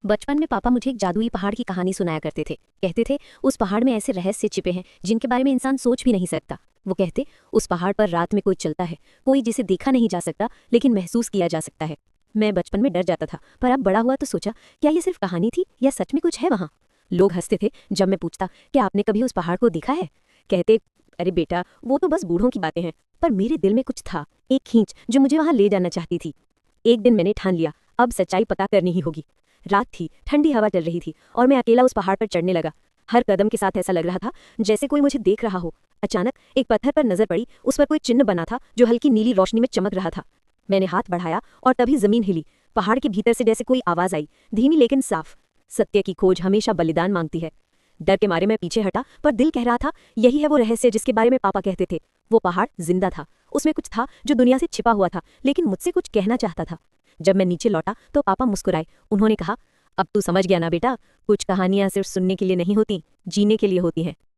बचपन में पापा मुझे एक जादुई पहाड़ की कहानी सुनाया करते थे। कहते थे उस पहाड़ में ऐसे रहस्य छिपे हैं जिनके बारे में इंसान सोच भी नहीं सकता। वो कहते उस पहाड़ पर रात में कोई चलता है, कोई जिसे देखा नहीं जा सकता लेकिन महसूस किया जा सकता है। मैं बचपन में डर जाता था, पर अब बड़ा हुआ तो सोचा क्या ये सिर्फ कहानी थी या सच में कुछ है वहाँ। लोग हंसते थे जब मैं पूछता क्या आपने कभी उस पहाड़ को देखा है। कहते अरे बेटा, वो तो बस बूढ़ों की बातें हैं। पर मेरे दिल में कुछ था, एक खींच जो मुझे वहाँ ले जाना चाहती थी। एक दिन मैंने ठान लिया, अब सच्चाई पता करनी ही होगी। रात थी, ठंडी हवा चल रही थी और मैं अकेला उस पहाड़ पर चढ़ने लगा। हर कदम के साथ ऐसा लग रहा था जैसे कोई मुझे देख रहा हो। अचानक एक पत्थर पर नजर पड़ी, उस पर कोई चिन्ह बना था जो हल्की नीली रोशनी में चमक रहा था। मैंने हाथ बढ़ाया और तभी जमीन हिली। पहाड़ के भीतर से जैसे कोई आवाज आई, धीमी लेकिन साफ। सत्य की खोज हमेशा बलिदान मांगती है। डर के मारे मैं पीछे हटा, पर दिल कह रहा था यही है वो रहस्य जिसके बारे में पापा कहते थे। वो पहाड़ जिंदा था, उसमें कुछ था जो दुनिया से छिपा हुआ था, लेकिन मुझसे कुछ कहना चाहता था। जब मैं नीचे लौटा तो पापा मुस्कुराए। उन्होंने कहा अब तू समझ गया ना बेटा, कुछ कहानियां सिर्फ सुनने के लिए नहीं होती, जीने के लिए होती हैं।